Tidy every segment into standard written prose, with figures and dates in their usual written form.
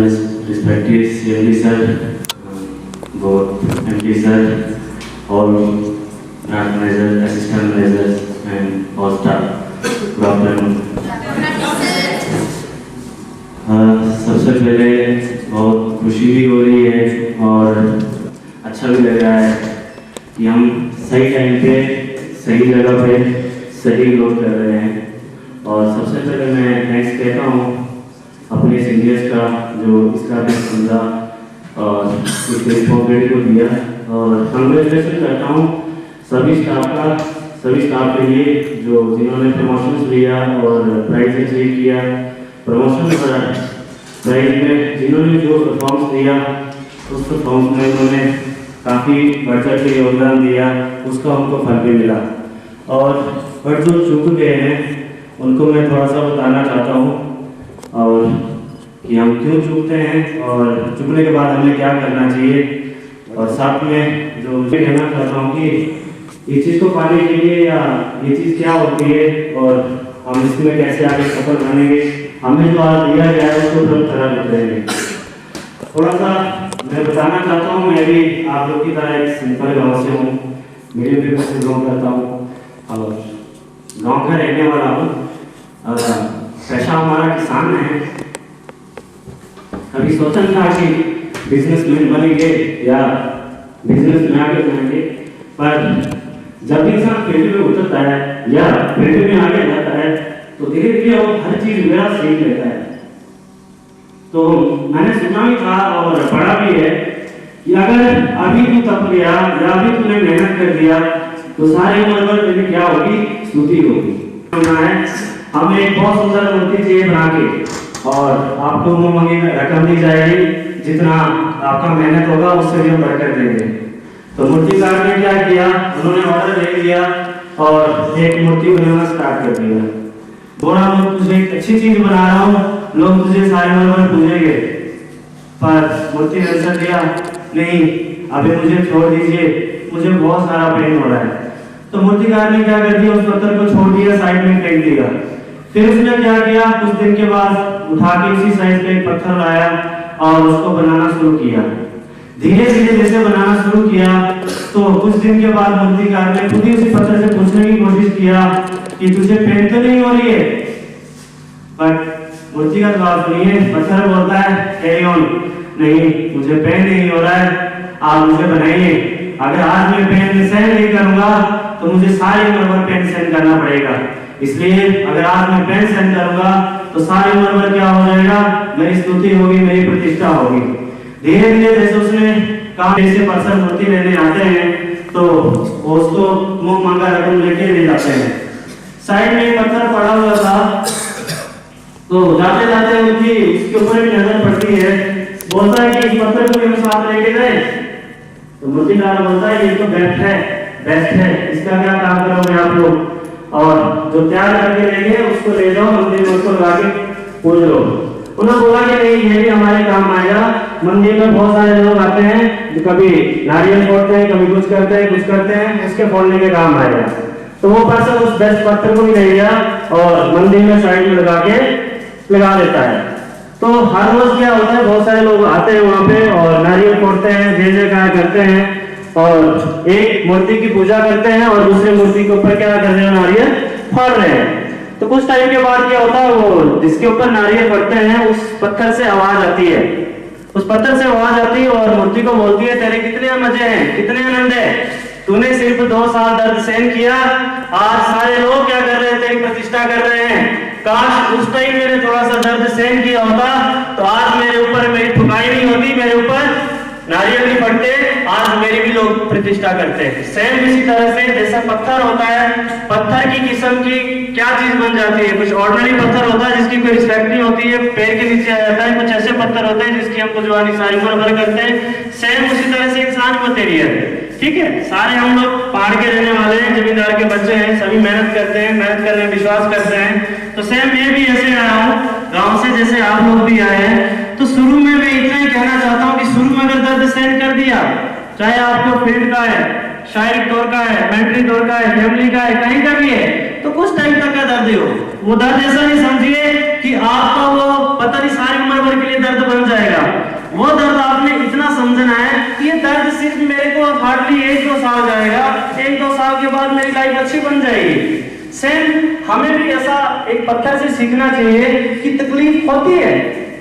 respected CMD sir, both MD sir, all branch managers, assistant managers, and all staff. Good afternoon. सबसे पहले बहुत खुशी भी हो रही है और अच्छा भी लग रहा है कि हम सही टाइम पे सही जगह पे सही लोग कर रहे हैं। और सबसे पहले मैं थैंक्स कहता हूँ अपने सीनियर्स का जो इसका भी समझा और इस रिस्पॉन्सिबिलिटी को दिया, और कंग्रेचुलेशन करता हूँ सभी स्टाफ के लिए जो जिन्होंने प्रमोशंस लिया और प्राइज अचीव किया। प्रमोशन प्राइज में जिन्होंने जो परफॉर्मेंस दिया उस परफॉर्मेंस में उन्होंने काफ़ी बढ़ चढ़ के योगदान दिया, उसका उनको फल भी मिला। और जो चूक गए हैं उनको मैं थोड़ा सा बताना चाहता हूँ और कि हम क्यों चूकते हैं और चूकने के बाद हमें क्या करना चाहिए। और साथ में जो मुझे कहना चाहता हूँ कि इस चीज़ को पाने के लिए या ये चीज़ क्या होती है और हम इसमें कैसे आगे सफल बनेंगे, हमें जो आज दिया गया है उसको हम तरह करेंगे। थोड़ा सा मैं बताना चाहता हूँ, मैं भी आप लोग की तरह एक सिंपल गांव से हूँ, मीडियम पीपल से बिलोंग करता हूँ और गांव का रहने वाला हूँ। पेशा हमारा किसान है। कभी सोचा था कि बिजनेसमैन बनेंगे या बिजनेस में आगे बढ़ेंगे, पर जब इंसान फील्ड में उतरता है या फील्ड में आगे जाता है तो धीरे धीरे वो हर चीज मेरा सीख लेता है। तो मैंने सुना भी था और पढ़ा भी है कि अगर अभी तू तप गया या अभी तूने मेहनत कर दिया तो सारी उम्र भर तेरी क्या होगी, स्तुति होगी। हमें एक बहुत सुंदर मूर्ति चाहिए बना के और आपको मुंह मांगी रकम दी जाएगी, जितना आपका मेहनत होगा उससे भी हम बढ़कर देंगे। तो मूर्तिकार ने क्या किया, उन्होंने ऑर्डर ले लिया और एक मूर्ति बनाना स्टार्ट कर दिया। बोला मैं तुझे एक अच्छी चीज बना रहा हूँ, लोग तुझे सारे उम्र पूजेंगे। पर मूर्ति ने आंसर दिया, नहीं अभी मुझे छोड़ दीजिए, मुझे बहुत सारा पेन हो रहा है। तो मूर्तिकार ने क्या कर दिया, उस पत्थर को छोड़ दिया, साइड में फेंक दिया। फिर उसने क्या किया, कुछ दिन के बाद उठा के उसी साइज का एक पत्थर लाया और उसको बनाना शुरू किया। धीरे धीरे जैसे बनाना शुरू किया तो कुछ दिन के बाद मूर्तिकार ने खुद ही उसी पत्थर से पूछने की कोशिश किया कि तुझे पेन तो नहीं हो रही है। बट मूर्तिकार बात सुनिए, पत्थर बोलता है कैरी ऑन, नहीं मुझे पेन नहीं हो रहा है, आप मुझे बनाइए। अगर आज मैं पेन सहन नहीं करूंगा तो मुझे सारी उम्र भर पेन सहन करना पड़ेगा। इसलिए अगर आज मैं पेन सहन करूंगा तो सारी उम्र भर क्या हो जाएगा, मेरी स्तुति होगी, मेरी प्रतिष्ठा होगी। धीरे धीरे जैसे उसने कहा, जैसे पर्सन मूर्ति लेने आते हैं तो उसको मुंह मांगा रकम लेके ले जाते हैं। साइड में पत्थर पड़ा हुआ था तो जाते जाते उनकी इसके ऊपर भी नजर पड़ती है, बोलता है कि इस पत्थर को हम साथ लेके गए। तो मूर्तिकार बोलता है ये तो बेस्ट है, इसका क्या काम करोगे आप लोग, और जो तैयार करके ले गए उसको ले जाओ मंदिर में, उसको लगा के पूज लो। उन्होंने बोला कि नहीं ये भी हमारे काम आएगा, मंदिर में बहुत सारे लोग आते हैं जो कभी नारियल फोड़ते हैं, कभी कुछ करते हैं, उसके फोड़ने के काम आएगा। तो वो पर्सन उस बेस्ट पत्थर को भी ले गया और मंदिर में साइड में लगा देता है। तो हर रोज क्या होता है, बहुत सारे लोग आते हैं वहां पे और नारियल फोड़ते हैं, जय जयकार करते हैं और एक मूर्ति की पूजा करते हैं और दूसरे मूर्ति के ऊपर क्या कर रहे हैं, नारियल फोड़ रहे हैं। तो कुछ टाइम के बाद क्या होता है, वो जिसके ऊपर नारियल पड़ते हैं उस पत्थर से आवाज आती है, और मूर्ति को बोलती है तेरे कितने मजे हैं, कितने आनंद है, तूने सिर्फ 2 साल दर्द सहन किया, आज सारे लोग क्या कर रहे हैं, तेरी प्रतिष्ठा कर रहे हैं। काश उस टाइम मैंने थोड़ा सा दर्द सहन किया होता तो आज मेरे ऊपर मेरी ठुकाई नहीं होती, मेरे ऊपर नारियल नहीं पड़ते, आज मेरी भी लोग प्रतिष्ठा करते हैं। सेम इसी तरह से जैसा पत्थर होता है, पत्थर की किस्म की क्या चीज बन जाती है, कुछ ऑर्डिनरी पत्थर होता है जिसकी कोई रिस्पेक्ट नहीं होती है, पैर के नीचे आ जाता है, कुछ ऐसे पत्थर होते हैं जिसकी हम पुजवानी सारी उम्र भर करते हैं। सेम उसी तरह से इंसान मटेरियल, ठीक है, सारे हम लोग पहाड़ के रहने वाले हैं, जमींदार के बच्चे हैं, सभी मेहनत करते हैं, मेहनत करने में विश्वास करते हैं। तो सेम मैं भी ऐसे आया हूँ गांव से, जैसे आप लोग भी आए हैं। तो शुरू में मैं इतना ही कहना चाहता हूँ कि शुरू में अगर दर्द सहन कर दिया, चाहे आपको फील्ड का है, शारीरिक तौर का है, मेंटली तौर का है, फैमिली का है, कहीं का भी है, तो कुछ टाइम तक का दर्द ही हो। वो दर्द ऐसा नहीं समझिए कि आपका वो पता नहीं सारी उम्र भर के लिए दर्द बन जाएगा। वो दर्द आपने इतना समझना है कि ये दर्द सिर्फ मेरे को हार्डली 1-2 साल जाएगा, 1-2 साल के बाद मेरी लाइफ अच्छी बन जाएगी। सेम हमें भी ऐसा एक पत्थर से सीखना चाहिए कि तकलीफ होती है,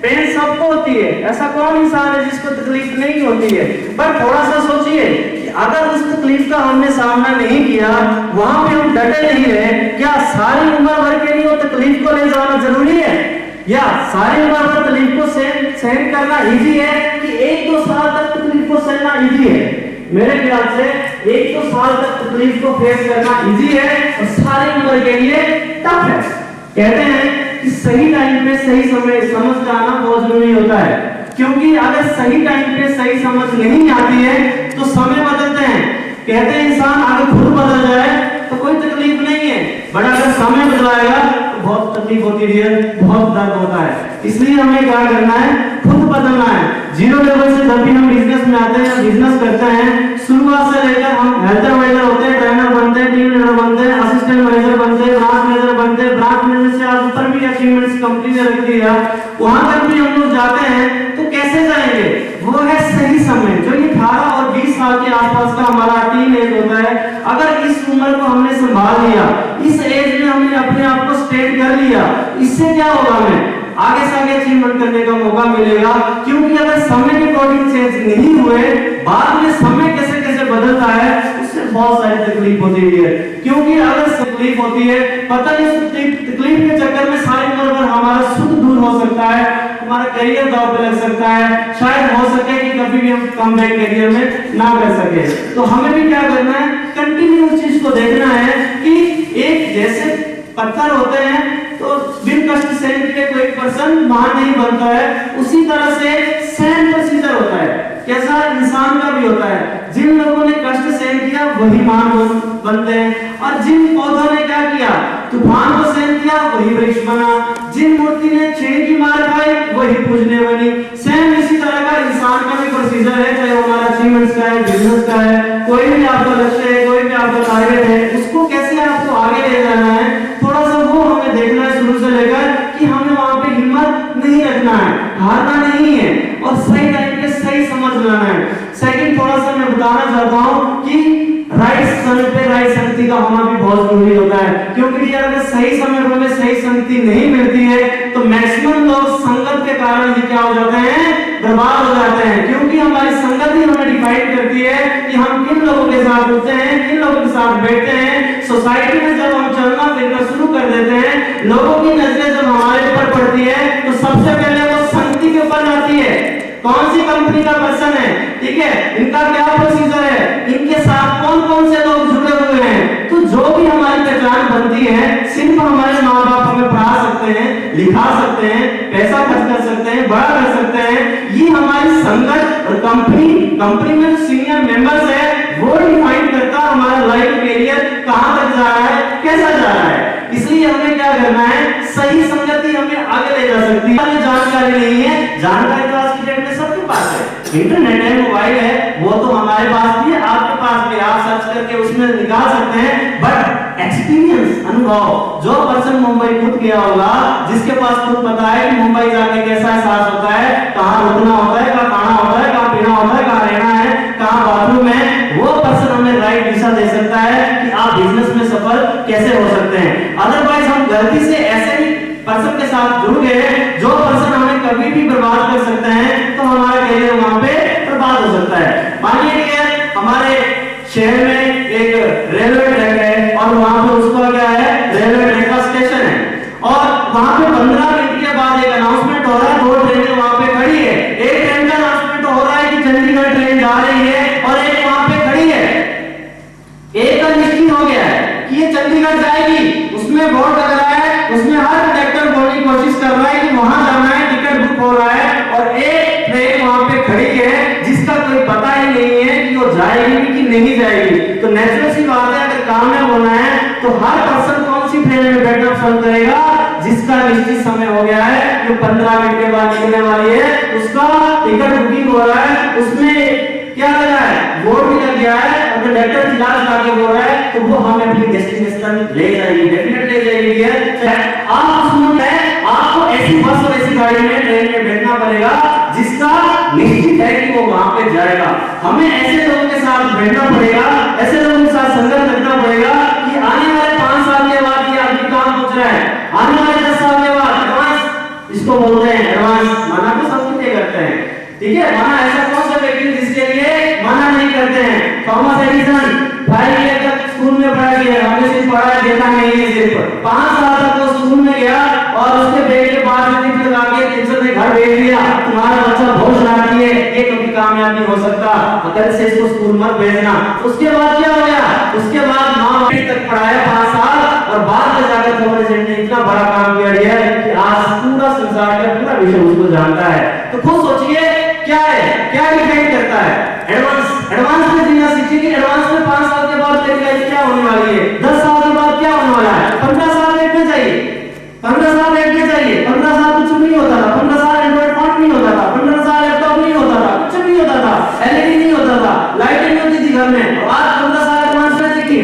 पेन सबको होती है, ऐसा कौन इंसान है जिसको तकलीफ नहीं होती है। पर थोड़ा सा सोचिए कि अगर उस तकलीफ का हमने सामना नहीं किया, वहां पे हम डटे नहीं रहे, क्या सारी उम्र भर के लिए वो तकलीफ को ले जाना जरूरी है? या सारी उम्र भर तकलीफ को सहन करना इजी है कि 1-2 साल तक तकलीफ को सहना इजी है? मेरे ख्याल से 1-2 साल तक तकलीफ को फेस करना इजी है और सारी उम्र के लिए टफ है। कहते हैं कि सही टाइम पे सही समय समझ आना बहुत जरूरी होता है, क्योंकि अगर सही टाइम पे सही समझ नहीं आती है तो समय बदलते हैं। कहते हैं इंसान अगर खुद बदल जाए तो कोई तकलीफ नहीं है, बट अगर समय बदलाएगा तो बहुत तकलीफ होती है, बहुत दर्द होता है। इसलिए हमें क्या करना है, खुद बदलना है। जीरो लेवल से जब भी हम बिजनेस में आते हैं, बिजनेस करते हैं, शुरुआत से लेकर हम हेल्थ मैनेजर होते हैं, ट्रेनर बनते हैं, टीम लीडर बनते हैं, असिस्टेंट मैनेजर बनते हैं, ब्रांच मैनेजर बनते हैं, ब्रांच मैनेजर से आज ऊपर भी अचीवमेंट्स कंपनी ने रख दिया, वहां तक भी हम लोग जाते हैं तो कैसे जाएंगे? वो है सही समय, जो ये 18 और 20 साल के आसपास का हमारा टीन एज होता है। अगर इस उम्र को हमने संभाल लिया, इस एज में हमने अपने आप को स्टेट कर लिया, इससे क्या होगा, हमें आगे से आगे अचीवमेंट करने का मौका मिलेगा। क्योंकि अगर समय के अकॉर्डिंग चेंज नहीं हुए, बाद में समय कैसे कैसे बदलता है, उससे बहुत सारी तकलीफ होती है। क्योंकि अगर तकलीफ होती है, पता नहीं तकलीफ के चक्कर में सारी उम्र भर हमारा सुख दूर हो सकता है, हमारा करियर दांव पे लग सकता है, शायद हो सके कि कभी भी हम कम बैक करियर में ना कर सके। तो हमें भी क्या करना है, कंटिन्यू उस चीज को देखना है कि एक जैसे पत्थर होते हैं तो बिन कष्ट सहन किए कोई पर्सन महान नहीं बनता है, उसी तरह से सहन प्रोसीजर होता है, कैसा इंसान का भी होता है। जिन लोगों ने कष्ट सहन किया वही महान बनते हैं, और जिन पौधों ने क्या किया, तूफान को सहन किया वही वृक्ष बना, जिन मूर्ति ने छेड़ की मार खाई वही पूजने बनी। सेम इसी तरह का इंसान का भी प्रोसीजर है, चाहे वो हमारा अचीवमेंट्स का है, बिजनेस का है, कोई भी आपका लक्ष्य है, कोई भी आपका टारगेट है, उसको कैसे आपको आगे ले जाना है, थोड़ा सा वो हमें देखना है शुरू से लेकर कि हमें वहां पे हिम्मत नहीं रखना है, हारना नहीं है, और सही टाइम पे सही समझ लाना है। सेकंड थोड़ा सा मैं बताना चाहता हूं कि राइट समय पे राइट संगति का होना भी बहुत जरूरी होता है। क्योंकि अगर सही समय पर हमें सही संगति नहीं मिलती है तो मैक्सिमम लोग संगत के कारण ही क्या हो जाते हैं, बर्बाद हो जाते हैं। क्योंकि हमारी संगत ही हमें डिफाइन करती है कि हम किन लोगों के साथ उठते हैं, किन लोगों के साथ बैठते हैं। सोसाइटी में जब हम चलना फिरना शुरू कर देते हैं, लोगों की नजरें जब हमारे ऊपर पड़ती है तो सबसे पहले वो संगति के ऊपर आती है, कौन सी कंपनी का पर्सन है, ठीक है, इनका क्या प्रोसीजर है, इनके साथ कौन कौन से लोग जुड़े हुए हैं। तो जो भी हमारी पहचान बनती है, सिर्फ हमारे माँ बाप हमें पढ़ा सकते हैं, लिखा सकते हैं, पैसा खर्च कर सकते हैं, बड़ा कर सकते हैं, ये हमारी संगत और कंपनी में सीनियर मेंबर्स है, वो डिफाइन करता हमारा लाइफ कैरियर कहां तक जा रहा है, कैसा जा रहा है। इसलिए हमें क्या करना है, सही संगति हमें आगे ले जा सकती है। जानकारी नहीं है, जानकारी तो आज की डेट में सबके पास है, इंटरनेट है, मोबाइल है, वो तो हमारे पास भी है, आपके पास भी, आप सर्च करके उसमें निकाल सकते हैं। बट एक्सपीरियंस, अनुभव, जो पर्सन मुंबई खुद गया होगा, जिसके पास खुद पता है कि मुंबई जाके कैसा एहसास होता है, कहां रुकना होता है, कहां खाना होता है, कहां पीना होता है, कहां रहना है, कहां बाथरूम है, वो पर्सन हमें राइट दिशा दे सकता है कि आप बिजनेस में सफल कैसे हो सकते हैं। अदरवाइज हम गलती से ऐसे ही पर्सन के साथ जुड़ गए जो पर्सन हमें कभी भी बर्बाद कर सकते हैं, तो हमारा करियर वहां पे बर्बाद हो सकता है। मानिए कि हमारे शहर में एक रेलवे ट्रैक है और वहां पे उसका क्या है, रेलवे ट्रैक का स्टेशन है, और वहां पे 15 मिनट के बाद एक अनाउंसमेंट हो रहा है, 2 ट्रेनें वहां पे खड़ी है। एक ट्रेन का अनाउंसमेंट हो रहा है कि चंडीगढ़ ट्रेन जा रही है और एक वहां पे खड़ी है। एक का निश्चित हो गया है कि ये चंडीगढ़ जाएगी, उसमें बोर्ड लग रहा है, उसमें हर कंडक्टर बोलने की कोशिश कर रहा है कि वहां जाना है, टिकट बुक हो रहा है, और एक ट्रेन वहां पे खड़ी है जिसका कोई पता ही नहीं है कि वो जाएगी कि नहीं जाएगी। तो नेचुरल सी बात है, अगर कामयाब होना है तो हर पर्सन कौन सी ट्रेन में बैठना पसंद करेगा, जिसका निश्चित समय हो गया है, जो 15 मिनट के बाद निकलने वाली है, उसका टिकट बुकिंग हो रहा है, उसमें क्या लगा है, बोर्ड भी लग गया है, और कंडक्टर चिल्ला चिल्ला के बोल रहा है तो वो हमें अपनी डेस्टिनेशन ले जाएगी, डेफिनेटली ले जाएगी। आप उसमें आपको ऐसी बस और ऐसी गाड़ी में, ट्रेन में बैठना पड़ेगा जिसका निश्चित है कि वो वहां पे जाएगा। हमें ऐसे लोगों के साथ बैठना पड़ेगा, ऐसे लोगों के साथ संगत करना पड़ेगा कि आने वाले 5 साल के बाद ये आदमी कहां पहुंच रहा है, आने वाले 10 साल के बाद एडवांस, इसको बोलते हैं एडवांस। माना को सब कुछ करते हैं, ठीक है। माना ऐसा कौन सा व्यक्ति जिसके लिए माना नहीं करते हैं? थॉमस एडिसन 5 ईयर तक स्कूल में पढ़ा गया, हमने सिर्फ पढ़ा देखा नहीं है, सिर्फ 5 साल तक वो स्कूल में गया और उसके बेटे के बाद टिकट लगा के टीचर ने घर भेज दिया, तुम्हारा बच्चा बहुत शरारती है, ये कभी कामयाब नहीं हो सकता, अगर से इसको स्कूल मत भेजना। उसके बाद क्या हो गया? उसके बाद 9 तक पढ़ाया 5 साल और बाद में जाकर थॉमस एडिसन ने इतना बड़ा काम किया है कि आज पूरा संसार का पूरा विश्व उसको जानता है। तो खुद सोचिए क्या है, क्या डिफाइन करता है? एडवांस में जीना सीखिए कि एडवांस में 5 साल के बाद तेरी लाइफ क्या होने वाली है, 10 साल के बाद क्या होने वाला है, 15 साल देखना चाहिए, 15 साल देखना चाहिए। 15 साल कुछ नहीं होता था, 15 साल एंड्रॉइड फोन नहीं होता था, 15 साल लैपटॉप नहीं होता था, कुछ नहीं होता था, एलईडी नहीं होता था, लाइट नहीं होती थी घर में। और आज 15 साल एडवांस में देखिए,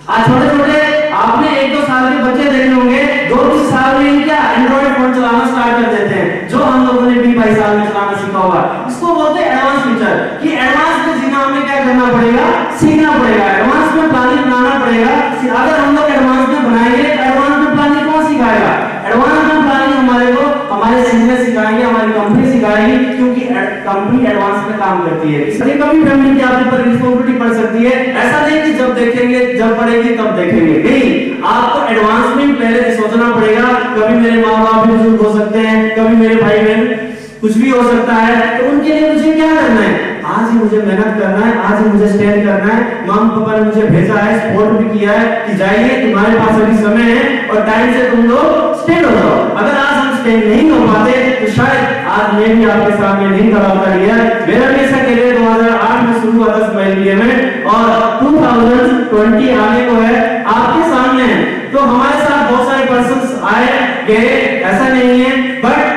आज छोटे छोटे आपने 1-2 साल के बच्चे देखे होंगे, 2-3 साल में क्या एंड्रॉइड फोन चलाना स्टार्ट कर देते हैं, जो हम लोगों ने 20-22 साल में चलाना सीखा होगा। इसको बोलते हैं एडवांस फीचर, कि एडवांस में जीना हमें क्या करना पड़ेगा, सीखना पड़ेगा, एडवांस में प्लानिंग बनाना पड़ेगा। अगर हम लोग एडवांस में बनाएंगे तो एडवांस में प्लानिंग कौन सिखाएगा? एडवांस में प्लानिंग हमारे को हमारे सीनियर सिखाएंगे, हमारी कंपनी सिखाएगी, क्योंकि कंपनी एडवांस में काम करती है। इसलिए कभी फैमिली की आपके ऊपर रिस्पांसिबिलिटी पड़ सकती है, ऐसा नहीं कि जब देखेंगे जब पड़ेगी तब देखेंगे, नहीं, आपको एडवांस में पहले सोचना पड़ेगा। कभी मेरे माँ बाप भी बुजुर्ग हो सकते हैं, कभी मेरे भाई बहन कुछ भी हो सकता है, तो उनके लिए मुझे क्या करना है? आज ही मुझे मेहनत करना है, आज ही मुझे स्टैंड करना है। मम्मी पापा ने मुझे भेजा है, सपोर्ट भी किया है कि जाइए, तुम्हारे पास अभी समय है और टाइम से तुम लोग स्टैंड हो जाओ। अगर आज हम स्टैंड नहीं हो पाते तो शायद आज मैं भी आपके सामने नहीं खड़ा होता। मेरा भी ऐसा करियर 2008 में शुरू हुआ था स्माइल में, और 2020 आने को है, आपके सामने है। तो हमारे साथ बहुत सारे पर्सन्स आए गए, ऐसा नहीं है, बट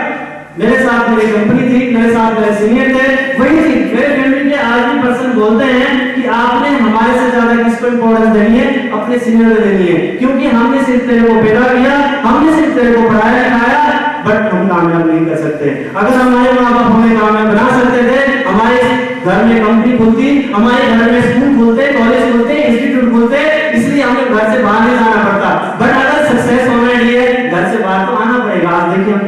मेरे साथ मेरी कंपनी थी, मेरे साथ मेरे सीनियर थे, वही थी मेरे फैमिली के। आज भी पर्सन बोलते हैं कि आपने हमारे से ज्यादा किसको इंपॉर्टेंस देनी है? अपने सीनियर को देनी है, क्योंकि हमने सिर्फ तेरे को पैदा किया, हमने सिर्फ तेरे को पढ़ाया लिखाया, बट हम कामयाब नहीं कर सकते। अगर हमारे माँ बाप हमें कामयाब बना सकते थे, हमारे घर में कंपनी खुलती, हमारे घर में स्कूल खुलते, कॉलेज खुलते, इंस्टीट्यूट खुलते, इसलिए हमें घर से बाहर नहीं जाना पड़ता। बट अगर सक्सेस होने के लिए घर से बाहर तो आना पड़ेगा। आज देखिए हम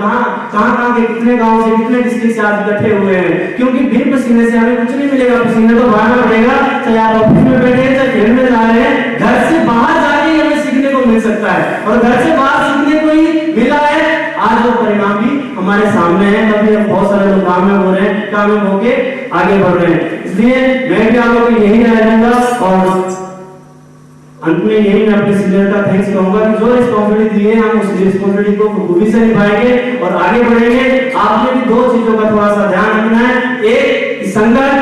कहां के कितने गांव से, कितने डिस्ट्रिक्ट से आज इकट्ठे हुए हैं, क्योंकि बिन पसीने से हमें कुछ नहीं मिलेगा, पसीने तो बहाना पड़ेगा। चाहे आप ऑफिस में बैठे हैं, चाहे फील्ड में जा रहे हैं, घर से बाहर जाके हमें सीखने को मिल सकता है, और घर से बाहर सीखने को ही मिला है। आज वो परिणाम भी हमारे सामने है, तभी हम बहुत सारे लोग कामयाब हो रहे हैं, कामयाब होके आगे बढ़ रहे हैं। इसलिए मैं भी आप लोगों को यही राय दूंगा, और अंत में यही मैं अपने सीनियर का थैंक्स कहूंगा कि जो रिस्पांसिबिलिटी दी है, हम उस रिस्पांसिबिलिटी को खूबी से निभाएंगे और आगे बढ़ेंगे। आपने भी 2 चीजों का थोड़ा सा ध्यान रखना है, एक संगत